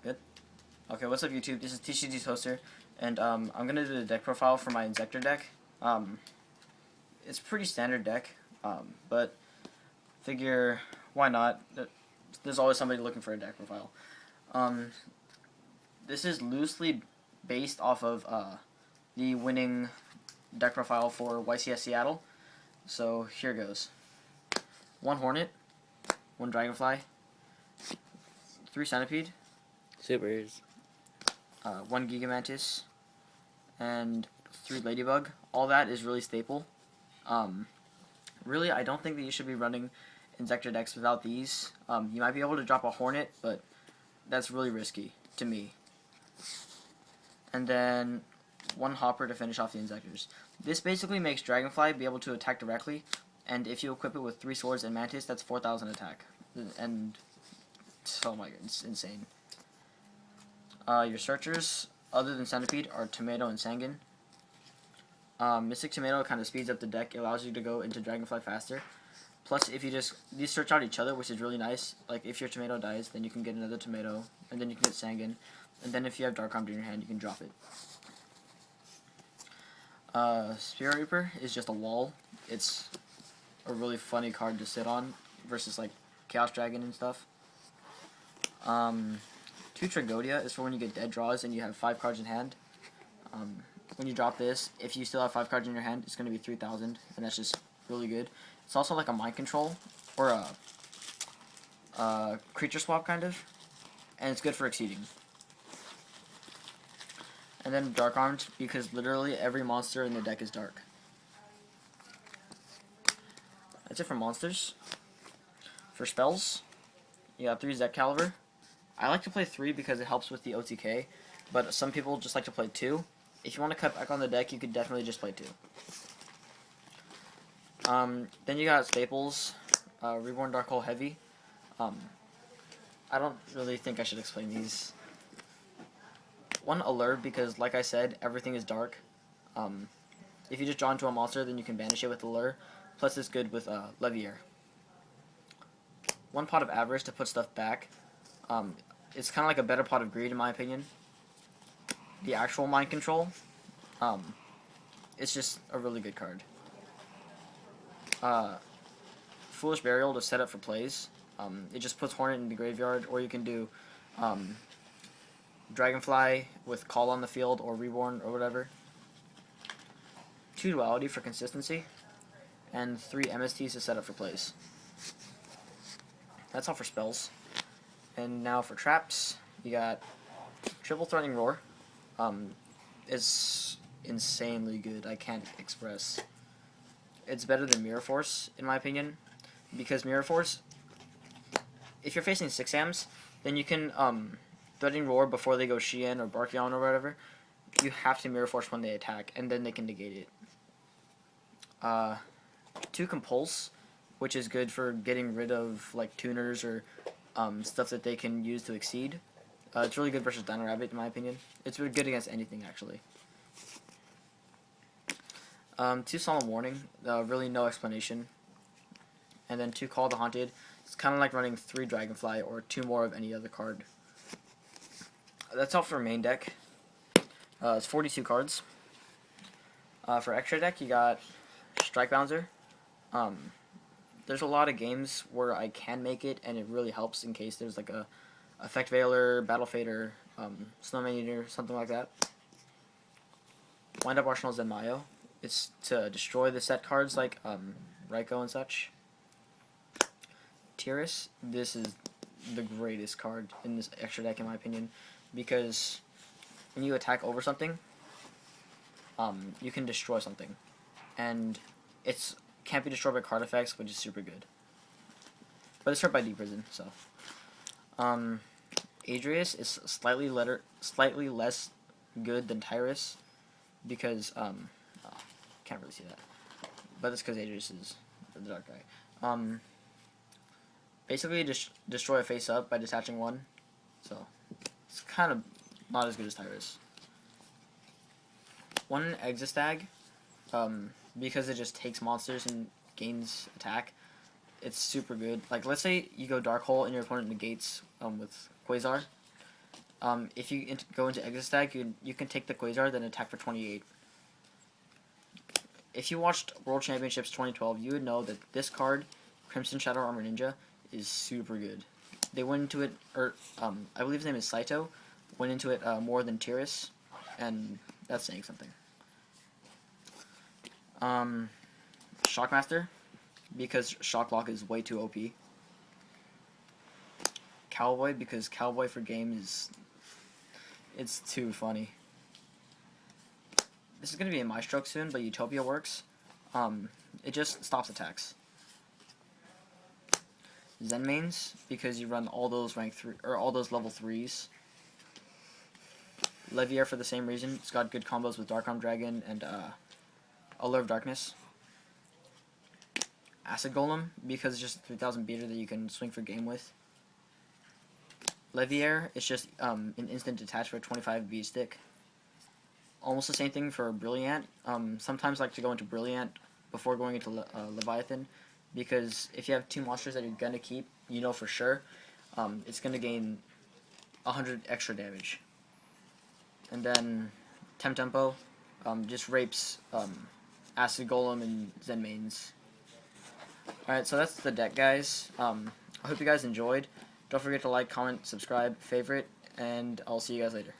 Good. Okay, what's up YouTube? This is TCGToaster, and I'm gonna do the deck profile for my Inzektor deck. It's a pretty standard deck, but figure why not? There's always somebody looking for a deck profile. This is loosely based off of the winning deck profile for YCS Seattle. So here goes: 1 Hornet, 1 Dragonfly, 3 Centipede, Supers. 1 Gigamantis, and 3 Ladybug. All that is really staple. Really, I don't think that you should be running Inzektor decks without these. You might be able to drop a Hornet, but that's really risky to me. And then 1 Hopper to finish off the Inzektors. This basically makes Dragonfly be able to attack directly, and if you equip it with 3 swords and Mantis, that's 4,000 attack. And oh my god, it's insane. Your searchers, other than Centipede, are Tomato and Sanguine. Mystic Tomato kind of speeds up the deck. It allows you to go into Dragonfly faster. Plus, if these search out each other, which is really nice. Like, if your Tomato dies, then you can get another Tomato, and then you can get Sanguine. And then if you have Dark Armed in your hand, you can drop it. Spirit Reaper is just a wall. It's a really funny card to sit on versus, like, Chaos Dragon and stuff. 2 Tragodia is for when you get dead draws and you have 5 cards in hand. When you drop this, if you still have 5 cards in your hand, it's going to be 3,000, and that's just really good. It's also like a mind control, or a creature swap, kind of, and it's good for exceeding. And then Dark Armed, because literally every monster in the deck is dark. That's it for monsters. For spells, you got 3 Zek Caliber. I like to play 3 because it helps with the OTK, but some people just like to play 2. If you want to cut back on the deck, you could definitely just play 2. Then you got staples, Reborn Dark Hole Heavy. I don't really think I should explain these. 1 Allure, because like I said, everything is dark. If you just draw into a monster, then you can banish it with Allure. Plus it's good with Levier. 1 Pot of Avarice to put stuff back. It's kind of like a better Pot of Greed in my opinion. The actual mind control, it's just a really good card. Foolish Burial to set up for plays. It just puts Hornet in the graveyard, or you can do Dragonfly with Call on the field, or Reborn, or whatever. 2 Duality for consistency, and 3 MSTs to set up for plays. That's all for spells. And now for traps, you got Triple Threatening Roar. It's insanely good. I can't express. It's better than Mirror Force, in my opinion, because Mirror Force, if you're facing 6-Ams, then you can Threatening Roar before they go Shien or Barkion or whatever. You have to Mirror Force when they attack, and then they can negate it. 2 Compulse, which is good for getting rid of like tuners or stuff that they can use to exceed. It's really good versus Dino Rabbit, in my opinion. It's really good against anything, actually. 2 Solemn Warning, really no explanation. And then 2 Call the Haunted. It's kind of like running 3 Dragonfly or 2 more of any other card. That's all for main deck. It's 42 cards. For extra deck, you got Strike Bouncer. There's a lot of games where I can make it, and it really helps in case there's like a Effect Veiler, Battle Fader, Snowman Eater, something like that. Wind Up Arsenal Zenmayo. It's to destroy the set cards like Ryko and such. Tiras. This is the greatest card in this extra deck in my opinion, because when you attack over something, you can destroy something, and it's can't be destroyed by card effects, which is super good. But it's hurt by Deep Prison, so. Adrius is slightly less good than Tyrus, because can't really see that, but it's because Adrius is the dark guy. Basically just destroy a face up by detaching 1, so it's kind of not as good as Tyrus. 1 Existag, because it just takes monsters and gains attack. It's super good. Like, let's say you go Dark Hole and your opponent negates with Quasar. if you go into exit stack, you can take the Quasar, then attack for 28. If you watched World Championships 2012, you would know that this card, Crimson Shadow Armor Ninja, is super good. They went into it, or I believe his name is Saito, went into it more than Tiras, and that's saying something. Shockmaster, because Shock Lock is way too OP. Cowboy, because Cowboy for game it's too funny. This is going to be a My Stroke soon, but Utopia works. It just stops attacks. Zen mains, because you run all those rank 3 or all those level 3s. Leviair for the same reason. It's got good combos with Dark Arm Dragon and Allure of Darkness. Acid Golem, because it's just a 3000 beater that you can swing for game with. Leviair, it's just an instant detach for a 25 beat stick. Almost the same thing for Brilliant. Sometimes I like to go into Brilliant before going into Leviathan, because if you have 2 monsters that you're going to keep, you know for sure, it's going to gain 100 extra damage. And then Tempo, just rapes Acid Golem and Zen mains. Alright, so that's the deck, guys. I hope you guys enjoyed. Don't forget to like, comment, subscribe, favorite, and I'll see you guys later.